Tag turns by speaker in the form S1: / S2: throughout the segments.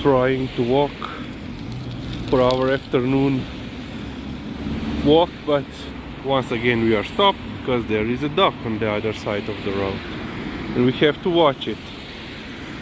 S1: trying to walk for our afternoon walk, but once again we are stopped because there is a duck on the other side of the road and we have to watch it.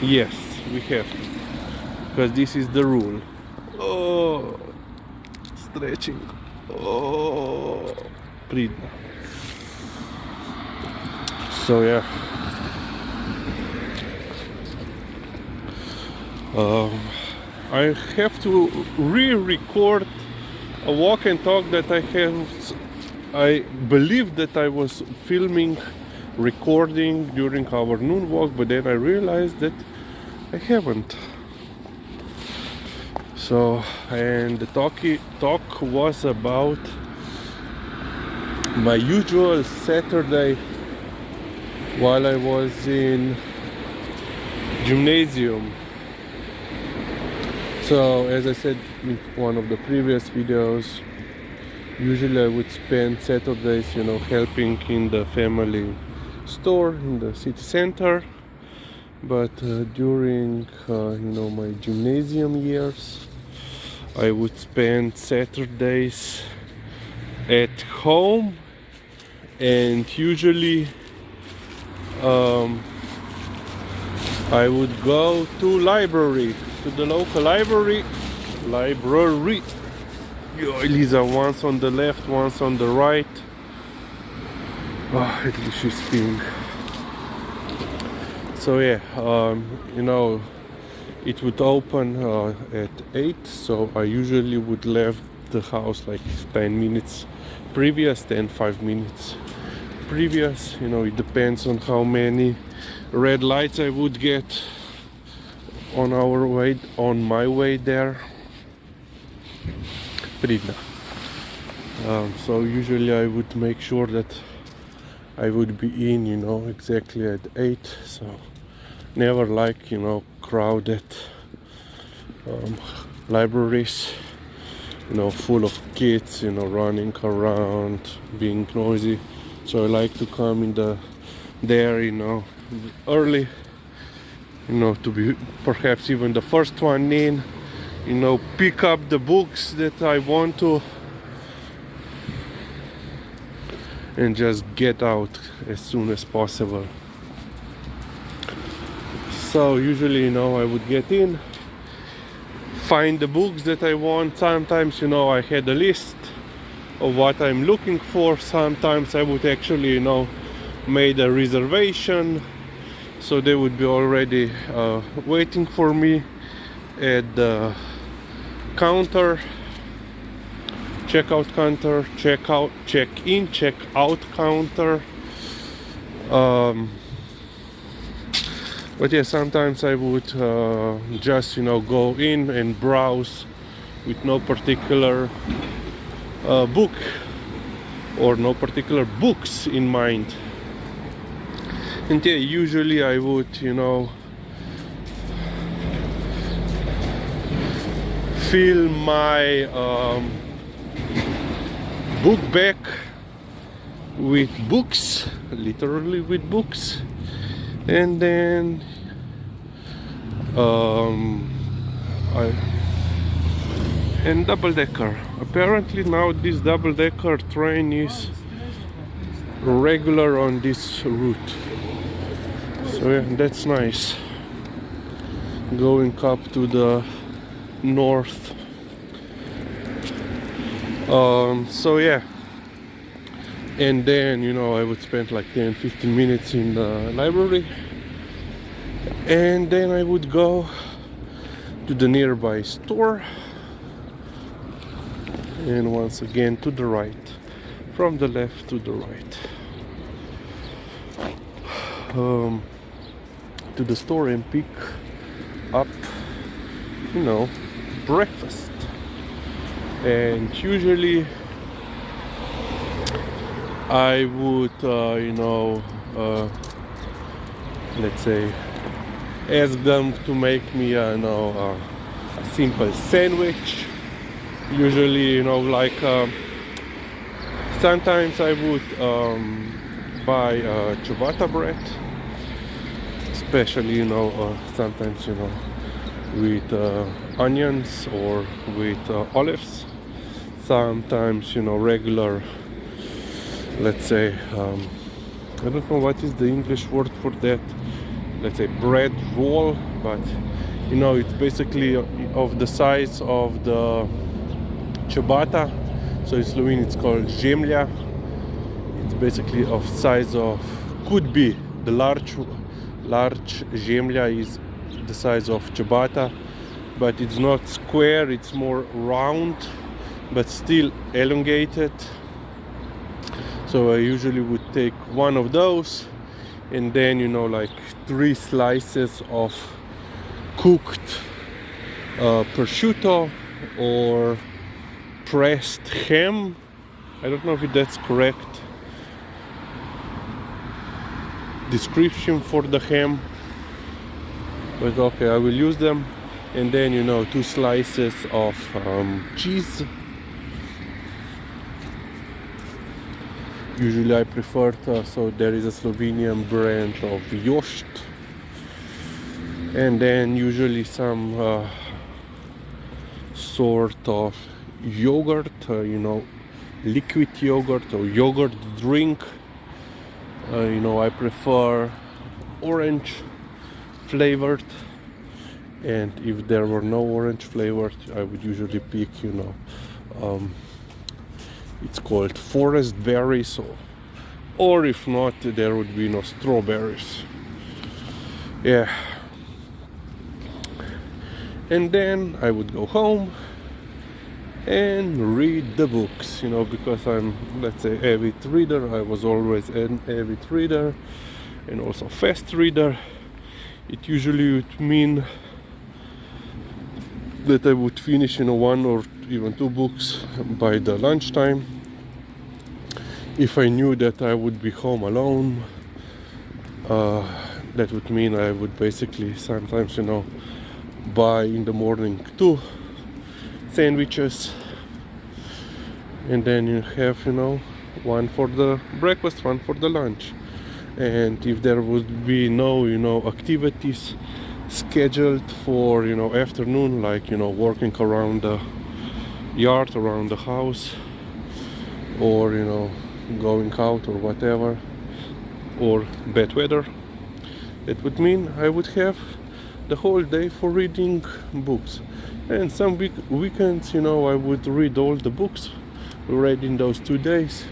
S1: Yes, we have to, because this is the rule. Oh, stretching. Oh, pridno. So yeah, I have to re-record a walk and talk that I believe that I was filming, recording during our noon walk, but then I realized that I haven't. So, and the talk was about my usual Saturday while I was in gymnasium. So, as I said in one of the previous videos, usually I would spend Saturdays, helping in the family store in the city center. But during, my gymnasium years, I would spend Saturdays at home, and usually I would go to the local library. Yo, Eliza, once on the left, once on the right. Oh, at least she's peeing. So yeah, it would open at 8, so I usually would leave the house like 10 minutes previous, then 5 minutes previous. It depends on how many red lights I would get on my way there. So usually I would make sure that I would be in, exactly at 8. So never like, crowded libraries, full of kids, running around, being noisy. So I like to come in there, early, to be perhaps even the first one in, pick up the books that I want to, and just get out as soon as possible. So usually, I would get in, find the books that I want. Sometimes, I had a list of what I'm looking for. Sometimes I would actually, made a reservation, so they would be already waiting for me at the counter, checkout counter, check-in, check-out counter. But yeah, sometimes I would just go in and browse with no particular book or no particular books in mind. And yeah, usually I would fill my book bag with books, literally with books. And then and double-decker. Apparently now this double-decker train is regular on this route. So yeah, that's nice. Going up to the north. So yeah. And then, I would spend like 10-15 minutes in the library. And then I would go to the nearby store. And once again to the right. From the left to the right. To the store and pick up, breakfast. And usually I would, let's say, ask them to make me, a simple sandwich. Usually, sometimes I would buy ciabatta bread. Especially, sometimes, with onions or with olives. Sometimes, you know, regular, let's say, I don't know what is the English word for that, let's say bread roll, but you know, it's basically of the size of the ciabatta. So in Slovene it's called zemlja. It's basically of size of, could be the large zemlja is the size of ciabatta, but it's not square, it's more round but still elongated. So I usually would take one of those, and then, you know, like 3 slices of cooked prosciutto or pressed ham. I don't know if that's correct description for the ham, but okay, I will use them. And then, you know, 2 slices of cheese. Usually I prefer so there is a Slovenian brand of Jost, and then usually some sort of yogurt, you know, liquid yogurt or yogurt drink. You know, I prefer orange flavored, and if there were no orange flavored, I would usually pick, you know, it's called forest berries, or if not, there would be no strawberries. Yeah. And then I would go home and read the books, you know, because I'm, let's say, avid reader. I was always an avid reader and also fast reader. It usually would mean that I would finish, you know, 1 or even 2 books by the lunchtime. If I knew that I would be home alone, that would mean I would basically sometimes, you know, buy in the morning 2 sandwiches, and then you have, you know, 1 for the breakfast, 1 for the lunch. And if there would be no, you know, activities scheduled for, you know, afternoon, like, you know, working around the yard, around the house, or, you know, going out or whatever, or bad weather, it would mean I would have the whole day for reading books. And some weekends, you know, I would read all the books read in those 2 days,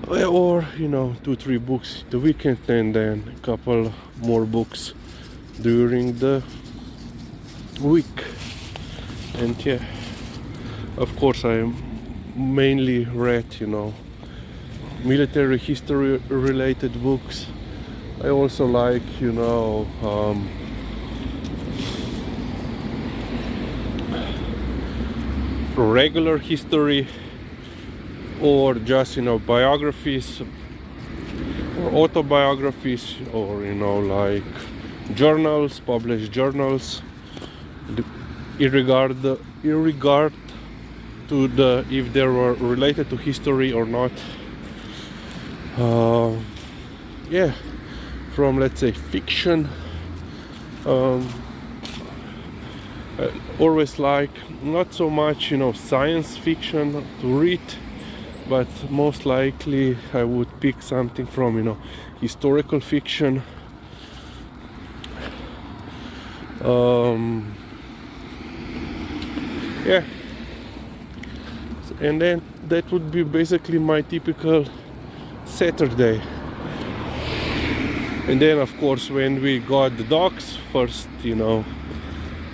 S1: or, you know, 2-3 books the weekend, and then a couple more books during the week. And yeah, of course I mainly read, you know, military history related books. I also like, you know, regular history, or just, you know, biographies or autobiographies, or, you know, like journals, published journals, in regard to the, if they were related to history or not. Yeah, from, let's say, fiction, I always like not so much, you know, science fiction to read, but most likely I would pick something from, you know, historical fiction. Yeah, and then that would be basically my typical Saturday. And then, of course, when we got the dogs, first, you know,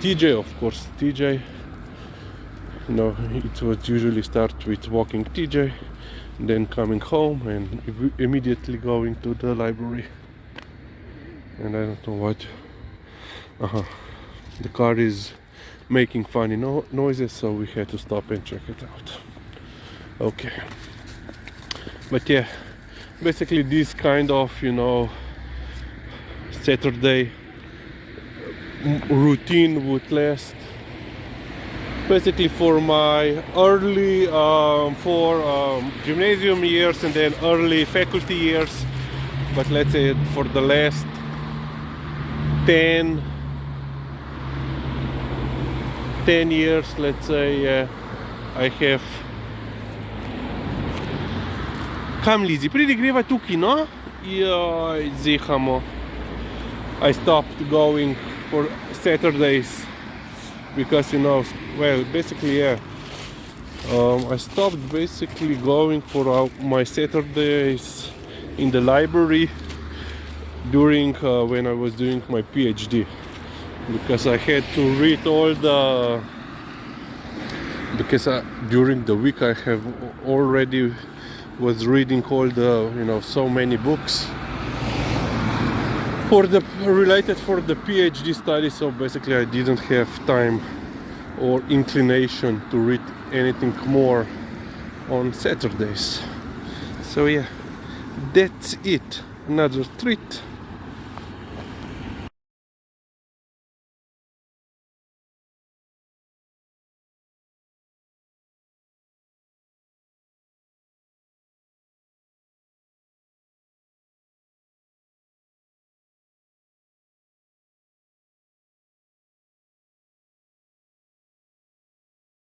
S1: TJ, of course, TJ, you know, it would usually start with walking TJ, then coming home and immediately going to the library. And I don't know what, the car is making funny noises, so we had to stop and check it out. Okay, but yeah, basically this kind of, you know, Saturday routine would last basically for my early gymnasium years and then early faculty years, but let's say for the last 10 10 years, let's say, I have... Kam, Lizi, pridi greva tukaj, no? Joj, zihamo. I stopped going for Saturdays because, you know, well, basically, yeah, I stopped basically going for my Saturdays in the library during when I was doing my PhD, because I had to read all the, because during the week I have already was reading all the, you know, so many books for the related for the PhD study, so basically I didn't have time or inclination to read anything more on Saturdays. So yeah, that's it. Another treat.